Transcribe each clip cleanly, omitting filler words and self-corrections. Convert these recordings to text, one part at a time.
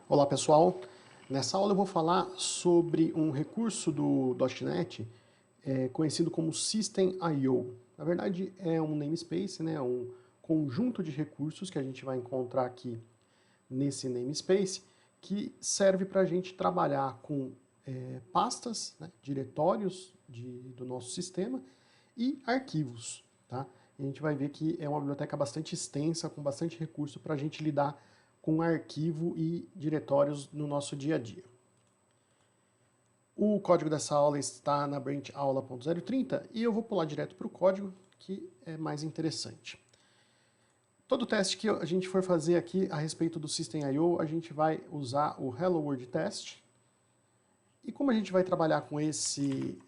Olá pessoal, nessa aula eu vou falar sobre um recurso do .NET conhecido como System.io. Na verdade é um namespace, né, um conjunto de recursos que a gente vai encontrar aqui nesse namespace que serve para a gente trabalhar com pastas, né, diretórios do nosso sistema e arquivos. Tá? E a gente vai ver que é uma biblioteca bastante extensa, com bastante recurso para a gente lidar com arquivo e diretórios no nosso dia a dia. O código dessa aula está na branch aula.030 e eu vou pular direto para o código, que é mais interessante. Todo teste que a gente for fazer aqui a respeito do System.io, a gente vai usar o Hello World Test. E como a gente vai trabalhar com esse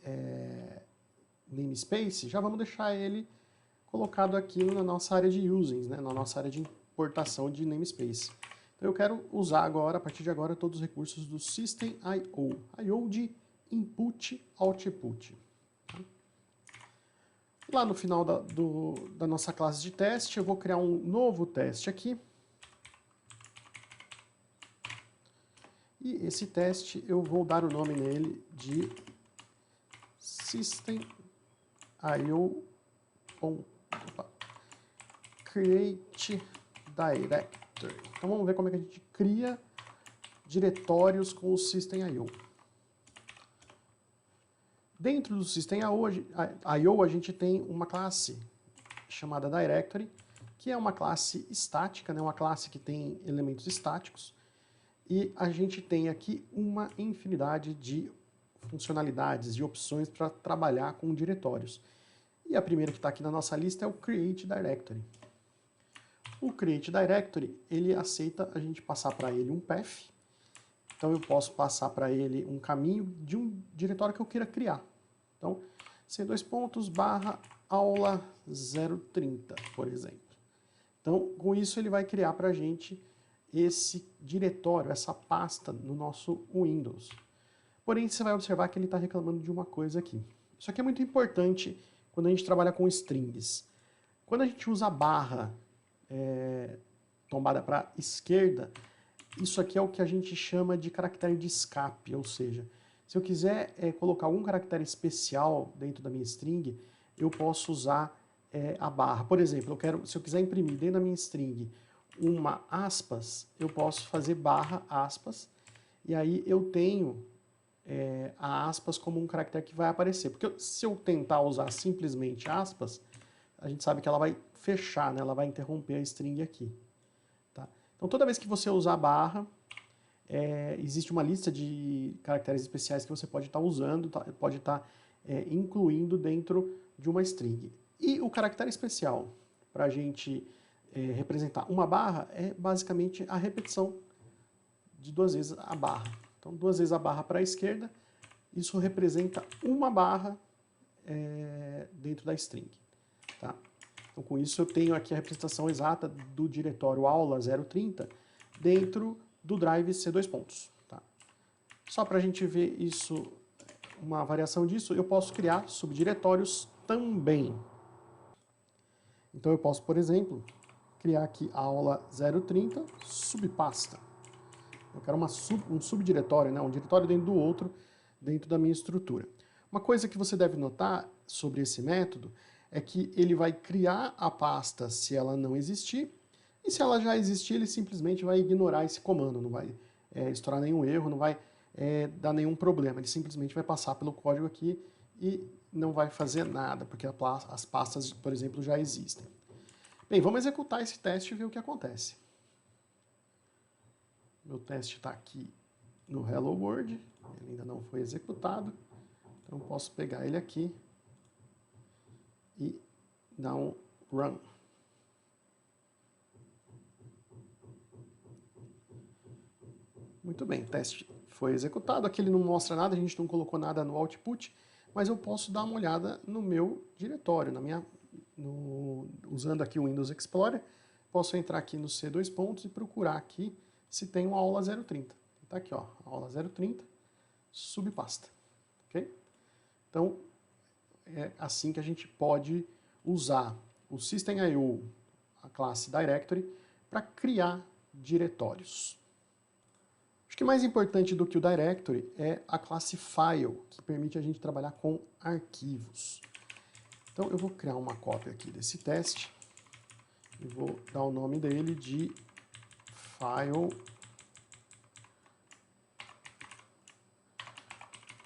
namespace, já vamos deixar ele colocado aqui na nossa área de usings, né, na nossa área de importação de namespace. Então eu quero usar agora, a partir de agora, todos os recursos do System.io. I/O de input, output. Lá no final da nossa classe de teste, eu vou criar um novo teste aqui. E esse teste eu vou dar o nome nele de System.io.create directory. Então vamos ver como é que a gente cria diretórios com o System.io. Dentro do System.io a gente tem uma classe chamada Directory, que é uma classe estática, né, uma classe que tem elementos estáticos, e a gente tem aqui uma infinidade de funcionalidades, de opções para trabalhar com diretórios. E a primeira que está aqui na nossa lista é o Create Directory. O Create Directory, ele aceita a gente passar para ele um path. Então eu posso passar para ele um caminho de um diretório que eu queira criar. Então, c:/aula 030, por exemplo. Então, com isso ele vai criar para a gente esse diretório, essa pasta no nosso Windows. Porém, você vai observar que ele está reclamando de uma coisa aqui. Isso aqui é muito importante quando a gente trabalha com strings. Quando a gente usa a barra tombada para a esquerda, isso aqui é o que a gente chama de caractere de escape, ou seja, se eu quiser colocar algum caractere especial dentro da minha string, eu posso usar a barra. Por exemplo, se eu quiser imprimir dentro da minha string uma aspas, eu posso fazer barra aspas, e aí eu tenho a aspas como um caractere que vai aparecer. Porque se eu tentar usar simplesmente aspas, a gente sabe que ela vai fechar, né? Ela vai interromper a string aqui. Tá? Então toda vez que você usar a barra, existe uma lista de caracteres especiais que você pode estar usando, pode estar incluindo dentro de uma string. E o caractere especial para a gente representar uma barra é basicamente a repetição de 2 vezes a barra. Então 2 vezes a barra para a esquerda, isso representa uma barra dentro da string. Tá? Então com isso eu tenho aqui a representação exata do diretório aula 030 dentro do drive C2 pontos. Tá? Só para a gente ver isso, uma variação disso, eu posso criar subdiretórios também. Então eu posso, por exemplo, criar aqui a aula 030 subpasta. Eu quero um subdiretório, né? Um diretório dentro do outro, dentro da minha estrutura. Uma coisa que você deve notar sobre esse método é que ele vai criar a pasta se ela não existir, e se ela já existir, ele simplesmente vai ignorar esse comando, não vai estourar nenhum erro, não vai dar nenhum problema. Ele simplesmente vai passar pelo código aqui e não vai fazer nada, porque as pastas, por exemplo, já existem. Bem, vamos executar esse teste e ver o que acontece. Meu teste está aqui no Hello World, ele ainda não foi executado, então eu posso pegar ele aqui e dar um Run. Muito bem, o teste foi executado, aqui ele não mostra nada, a gente não colocou nada no output, mas eu posso dar uma olhada no meu diretório, usando aqui o Windows Explorer, posso entrar aqui no C2 pontos e procurar aqui se tem uma aula 030. Está aqui, ó, aula 030, subpasta. Okay? Então, é assim que a gente pode usar o System.io, a classe Directory, para criar diretórios. Acho que mais importante do que o directory é a classe file, que permite a gente trabalhar com arquivos. Então eu vou criar uma cópia aqui desse teste e vou dar o nome dele de file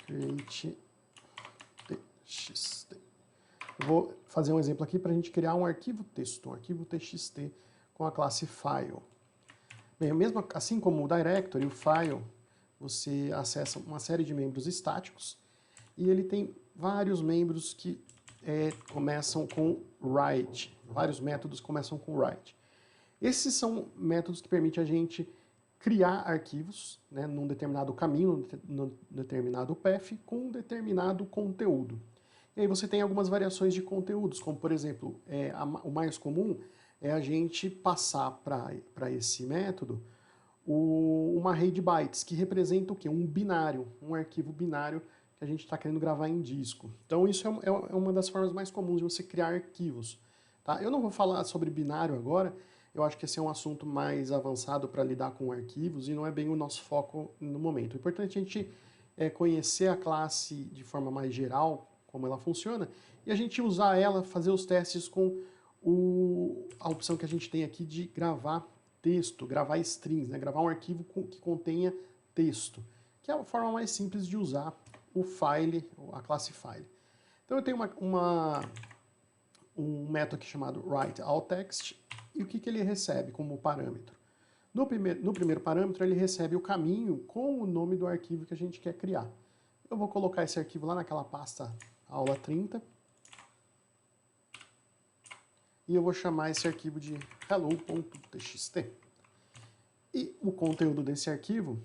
create txt. Eu vou fazer um exemplo aqui para a gente criar um arquivo texto, um arquivo txt com a classe file. Bem, mesmo assim como o directory, o file, você acessa uma série de membros estáticos e ele tem vários membros que começam com write, vários métodos começam com write. Esses são métodos que permitem a gente criar arquivos, né, num determinado caminho, num determinado path, com um determinado conteúdo. E aí você tem algumas variações de conteúdos, como por exemplo, o mais comum é a gente passar para esse método uma array de bytes, que representa o quê? Um binário, um arquivo binário que a gente está querendo gravar em disco. Então isso é uma das formas mais comuns de você criar arquivos. Tá? Eu não vou falar sobre binário agora, eu acho que esse é um assunto mais avançado para lidar com arquivos e não é bem o nosso foco no momento. O importante é a gente conhecer a classe de forma mais geral, como ela funciona, e a gente usar ela, fazer os testes com a opção que a gente tem aqui de gravar texto, gravar strings, né? Gravar um arquivo que contenha texto, que é a forma mais simples de usar o file, a classe file. Então eu tenho um método aqui chamado writeAllText, e o que ele recebe como parâmetro? No primeiro parâmetro ele recebe o caminho com o nome do arquivo que a gente quer criar. Eu vou colocar esse arquivo lá naquela pasta aula 30, e eu vou chamar esse arquivo de hello.txt. E o conteúdo desse arquivo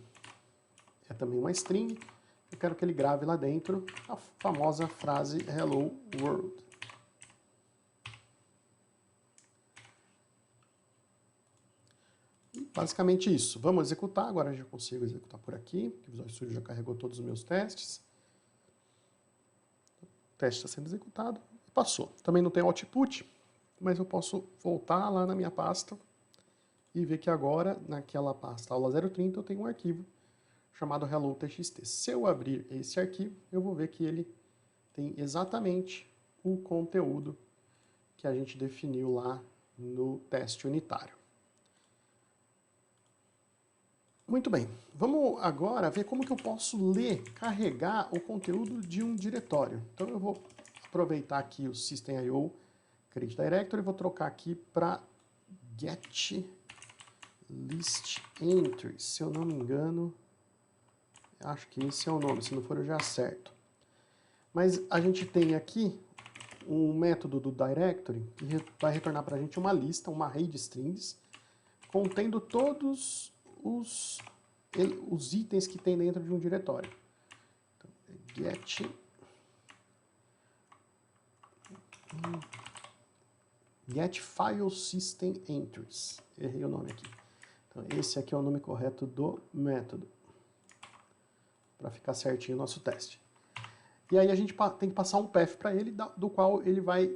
é também uma string. Eu quero que ele grave lá dentro a famosa frase hello world. E basicamente isso. Vamos executar. Agora eu já consigo executar por aqui, porque o Visual Studio já carregou todos os meus testes. O teste está sendo executado e passou. Também não tem output, mas eu posso voltar lá na minha pasta e ver que agora, naquela pasta aula 030, eu tenho um arquivo chamado hello.txt. Se eu abrir esse arquivo, eu vou ver que ele tem exatamente o conteúdo que a gente definiu lá no teste unitário. Muito bem, vamos agora ver como que eu posso carregar o conteúdo de um diretório. Então eu vou aproveitar aqui o System.io Create Directory e vou trocar aqui para Get List Entries. Se eu não me engano, acho que esse é o nome, se não for eu já acerto. Mas a gente tem aqui um método do directory que vai retornar para a gente uma lista, uma array de strings, contendo todos os itens que tem dentro de um diretório. Então, get file system entries. Errei o nome aqui. Então, esse aqui é o nome correto do método, para ficar certinho o nosso teste. E aí a gente tem que passar um path para ele, do qual ele vai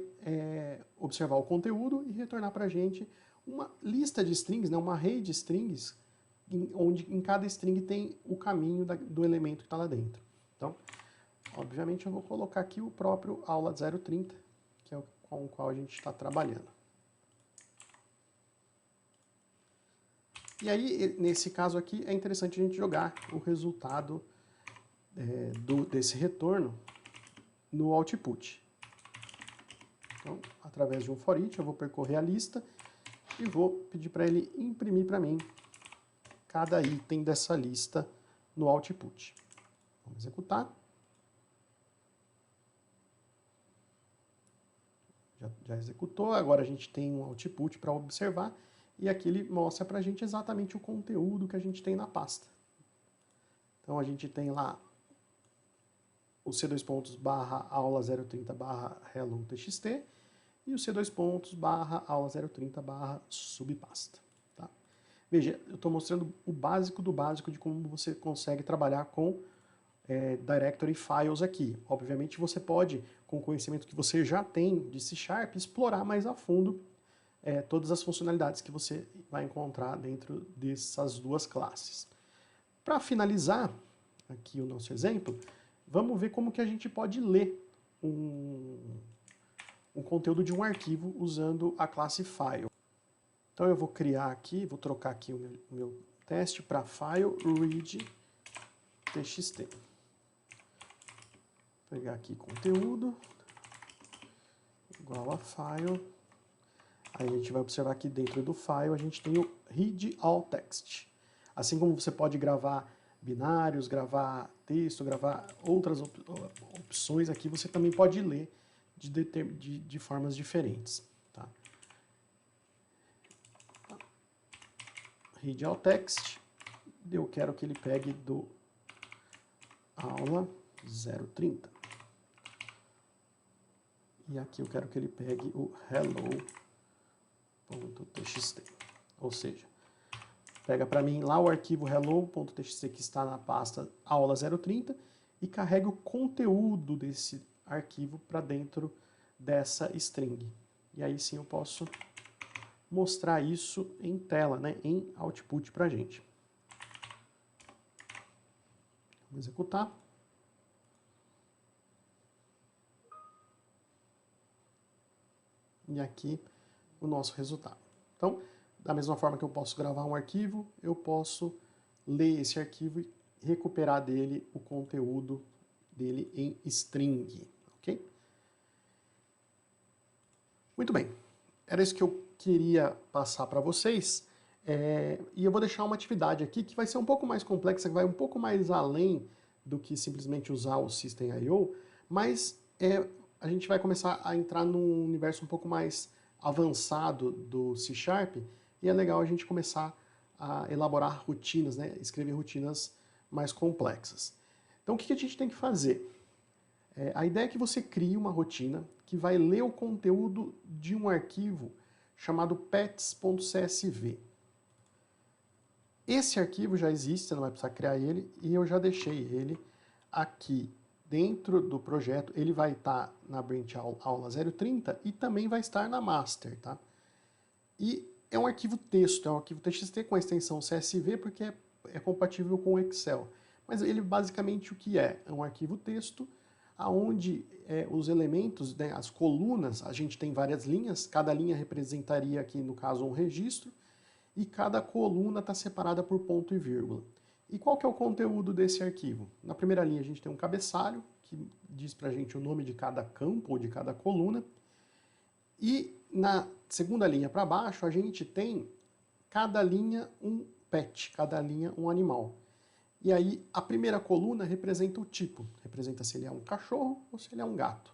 observar o conteúdo e retornar para a gente uma lista de strings, né, uma array de strings, onde em cada string tem o caminho do elemento que está lá dentro. Então, obviamente eu vou colocar aqui o próprio aula 030, que é com o qual a gente está trabalhando. E aí, nesse caso aqui, é interessante a gente jogar o resultado desse retorno no output. Então, através de um for each, eu vou percorrer a lista e vou pedir para ele imprimir para mim cada item dessa lista no output. Vamos executar. Já executou, agora a gente tem um output para observar, e aqui ele mostra para a gente exatamente o conteúdo que a gente tem na pasta. Então a gente tem lá o c2./aula 030/hello.txt e o c2./aula 030/subpasta. Tá? Veja, eu estou mostrando o básico do básico de como você consegue trabalhar com directory files aqui. Obviamente você pode, com o conhecimento que você já tem de C#, explorar mais a fundo todas as funcionalidades que você vai encontrar dentro dessas duas classes. para finalizar aqui o nosso exemplo, vamos ver como que a gente pode ler um conteúdo de um arquivo usando a classe file. Então eu vou criar aqui, vou trocar aqui o meu teste para file read txt. Vou pegar aqui conteúdo igual a file. Aí a gente vai observar que dentro do file a gente tem o read all text. Assim como você pode gravar binários, gravar texto, gravar outras opções aqui, você também pode ler de formas diferentes. Tá? Read all text, eu quero que ele pegue do aula 030. E aqui eu quero que ele pegue o hello.txt. Ou seja, pega para mim lá o arquivo hello.txt que está na pasta aula 030 e carrega o conteúdo desse arquivo para dentro dessa string. E aí sim eu posso mostrar isso em tela, né, em output para a gente. Vamos executar. E aqui o nosso resultado. Então, da mesma forma que eu posso gravar um arquivo, eu posso ler esse arquivo e recuperar dele o conteúdo dele em string, ok? Muito bem, era isso que eu queria passar para vocês, e eu vou deixar uma atividade aqui que vai ser um pouco mais complexa, que vai um pouco mais além do que simplesmente usar o System.io, mas a gente vai começar a entrar num universo um pouco mais avançado do C#, e é legal a gente começar a elaborar rotinas, né? Escrever rotinas mais complexas. Então o que a gente tem que fazer? A ideia é que você crie uma rotina que vai ler o conteúdo de um arquivo chamado pets.csv. Esse arquivo já existe, você não vai precisar criar ele, e eu já deixei ele aqui dentro do projeto. Ele vai estar na branch aula 030 e também vai estar na master, tá? E é um arquivo texto, é um arquivo txt com a extensão CSV porque é compatível com o Excel. Mas ele basicamente o que é? É um arquivo texto onde os elementos, né, as colunas, a gente tem várias linhas, cada linha representaria aqui no caso um registro, e cada coluna está separada por ponto e vírgula. E qual que é o conteúdo desse arquivo? Na primeira linha a gente tem um cabeçalho, que diz pra gente o nome de cada campo ou de cada coluna, e na segunda linha para baixo a gente tem cada linha um pet, cada linha um animal. E aí a primeira coluna representa o tipo, representa se ele é um cachorro ou se ele é um gato.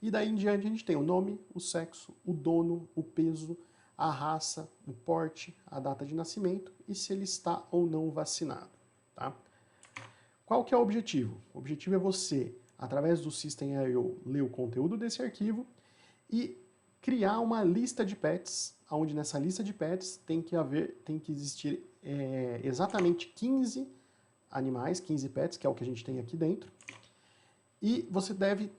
E daí em diante a gente tem o nome, o sexo, o dono, o peso, a raça, o porte, a data de nascimento e se ele está ou não vacinado. Tá? Qual que é o objetivo? O objetivo é você, através do System.io, ler o conteúdo desse arquivo e criar uma lista de pets, onde nessa lista de pets tem que existir exatamente 15 animais, 15 pets, que é o que a gente tem aqui dentro, e você deve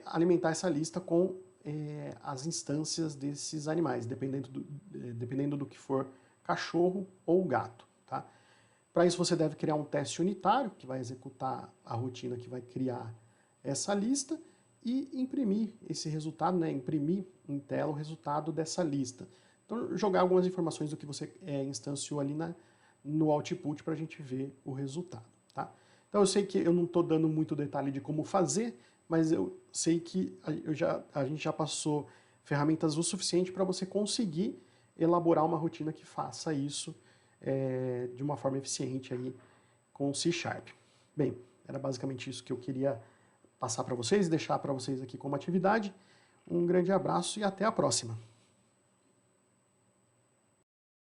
alimentar essa lista com as instâncias desses animais, dependendo do que for cachorro ou gato. Tá? Para isso você deve criar um teste unitário, que vai executar a rotina que vai criar essa lista, e imprimir esse resultado, né, imprimir em tela o resultado dessa lista. Então jogar algumas informações do que você instanciou ali no output para a gente ver o resultado. Tá? Então eu sei que eu não estou dando muito detalhe de como fazer, mas eu sei que a gente já passou ferramentas o suficiente para você conseguir elaborar uma rotina que faça isso de uma forma eficiente aí com o C#. Bem, era basicamente isso que eu queria passar para vocês e deixar para vocês aqui como atividade. Um grande abraço e até a próxima!